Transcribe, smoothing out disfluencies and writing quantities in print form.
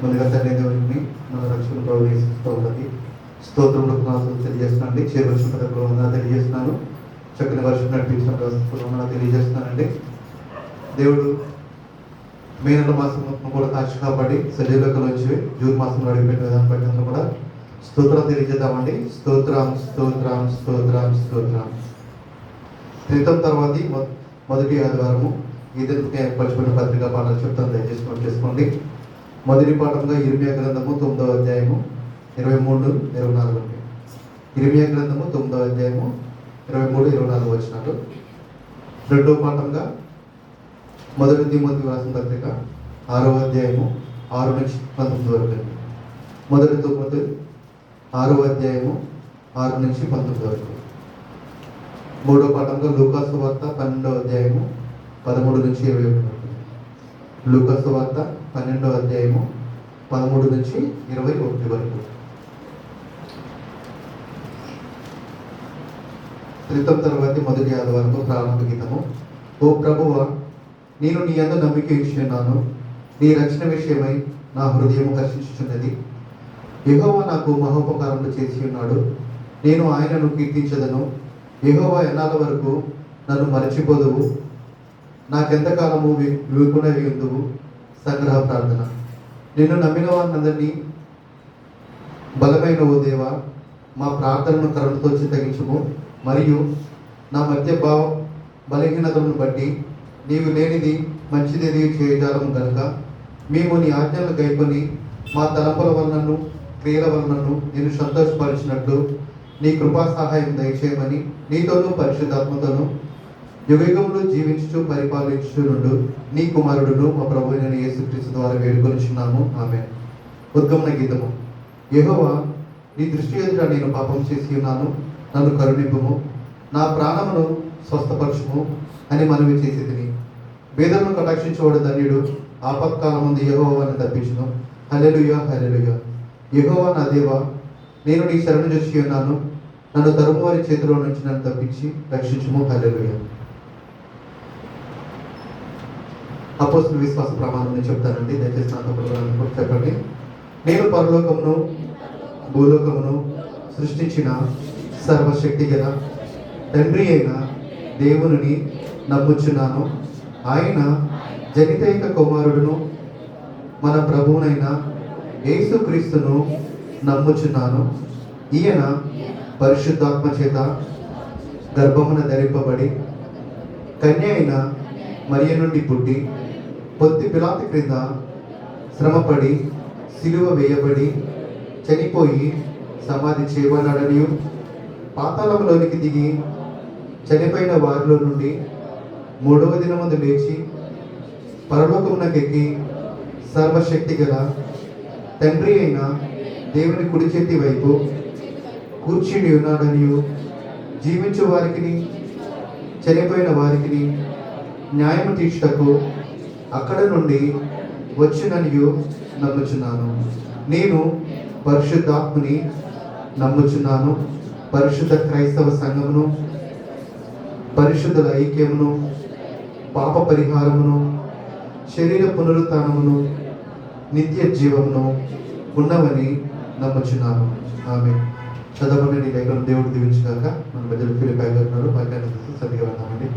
ముందుగా తండ్రి దేవుడిని మన రక్షణ ప్రవేశిస్తూ స్తోత్రములకు నాశనం తెలియజేస్తున్నానండి. చేరువచ్చిన పథకంలో తెలియజేస్తున్నాను. చక్కని వర్షం నడిపించిన ప్రస్తుతంలో తెలియజేస్తున్నానండి. దేవుడు మే నెల మాసం మొత్తం కూడా కాచి కాపాడి సజీవులకు వచ్చి జూన్ మాసంలో అడిగిపెట్టిన విధానం పట్టినందుకు కూడా స్తోత్రం తెలియజేద్దామండి. స్తోత్రం స్తోత్రం స్తోత్రం స్తోత్రం. క్రితం తర్వాత మొదటి ఆదివారము ఈదరికి ఏర్పరచుకున్న పత్రికా పాఠాలు చెప్తాను, దయచేసి నోట్ చేసుకోండి. మొదటి పాఠంగా ఇర్మియా గ్రంథము 9వ అధ్యాయము 23-24 అండి. ఇర్మియా గ్రంథము 9వ అధ్యాయము 23-24 వచనాలు. రెండవ పాఠంగా మొదటి తిమోతి రాసిన పత్రిక 6వ అధ్యాయము 6-19 వరకు అండి. మొదటి తిమోతి 6వ అధ్యాయము 6-19 వరకు. మూడో పాఠంగా లూకా సువార్త 12వ అధ్యాయము 13-21 వరకు. లూకా సువార్త 12వ అధ్యాయము 13-21 వరకు. క్రితం తర్వాత మొదటి ఆదివారము ప్రారంభ గీతము. ఓ ప్రభువా, నేను నీ యందు నమ్మిక ఉంచుచున్నాను. నీ రక్షణ విషయమై నా హృదయం హర్షించుచున్నది. యెహోవా నాకు మహోపకారములు చేసి ఉన్నాడు. నేను ఆయనను కీర్తించదను. యెహోవా ఎన్నాళ్ళ వరకు నన్ను మరచిపోదువు? నాకెంతకాలము వికునవి ఉందువు? సంగ్రహ ప్రార్థన. నిన్ను నమ్మిన వారినందరినీ బలమైన ఓ దేవా, మా ప్రార్థనను కరుణతో చిత్తగించుము. మరియు నా మధ్య బలహీనతలను బట్టి నీవు లేనిది మంచిదేది చేయజాలము కనుక మేము నీ ఆజ్ఞలను గైకొని మా తలంపుల వలనను క్రియల వలనను నేను సంతోషపరిచినట్లు నీ కృపా సహాయం దయచేయమని నీతోనూ పరిశుద్ధాత్మతోనూ యుగయుగంలో జీవించుచు పరిపాలించుచునుండు నీ కుమారుడును మా ప్రభువైన యేసుక్రీస్తు ద్వారా వేడుకొనిచున్నాము. ఆమేన్. ఉద్గమన గీతము. యెహోవా, నీ దృష్టి ఎదుట నేను పాపం చేసి ఉన్నాను, నన్ను కరుణింపుము, నా ప్రాణమును స్వస్థపరచుము అని మనవి చేసి తిని. బేదలను కటాక్షించేవాడు ధన్యుడు. ఆపత్కాలమందు యెహోవాను తప్పించును. హల్లెలూయా హల్లెలూయా. యెహోవా నా దేవా, నేను నీ శరణు చూసి ఉన్నాను. నన్ను తరుము వారి చేతిలో నుంచి నన్ను తప్పించి రక్షించుము. హల్లెలూయా. అపోస్తలుల విశ్వాస ప్రమాణం చెప్తానండి, దయచేసి నాతో చెప్పండి. నేను పరలోకమును భూలోకమును సృష్టించిన సర్వశక్తి గల తండ్రి అయిన దేవుని నమ్ముచున్నాను. ఆయన జనితైక కుమారుడును మన ప్రభువునైన యేసుక్రీస్తును నమ్ముచున్నాను. ఈయన పరిశుద్ధాత్మ చేత గర్భమున ధరింపబడి కన్య అయిన మరియ నుండి పుట్టి పొంతి పిలాతు క్రింద శ్రమపడి సిలువ వేయబడి చనిపోయి సమాధి చేయబడిననియు పాతాళంలోనికి దిగి చనిపోయిన వారిలో నుండి మూడవ దినమందు లేచి పరలోకమునకెక్కి సర్వశక్తి గల తండ్రి అయిన దేవుని కుడి చేతి వైపు కూర్చుని ఉన్నాడనియు జీవించు వారికి చనిపోయిన వారికి న్యాయం తీర్చుటకు అక్కడ నుండి వచ్చిననియు నమ్ముచున్నాను. నేను పరిశుద్ధాత్మని నమ్ముచున్నాను. పరిశుద్ధ క్రైస్తవ సంఘమును, పరిశుద్ధుల ఐక్యమును, పాప పరిహారమును, శరీర పునరుత్థానమును, నిత్య జీవమును ఉన్నవని నమ్ముచున్నాను. ఆమె చదవని లేఖను దేవుడు దీవించాక మన మధ్యలో ఫిలిప్పై గారు ఉన్నారు. వాక్యాన్ని సరిగా వెళ్తామండి.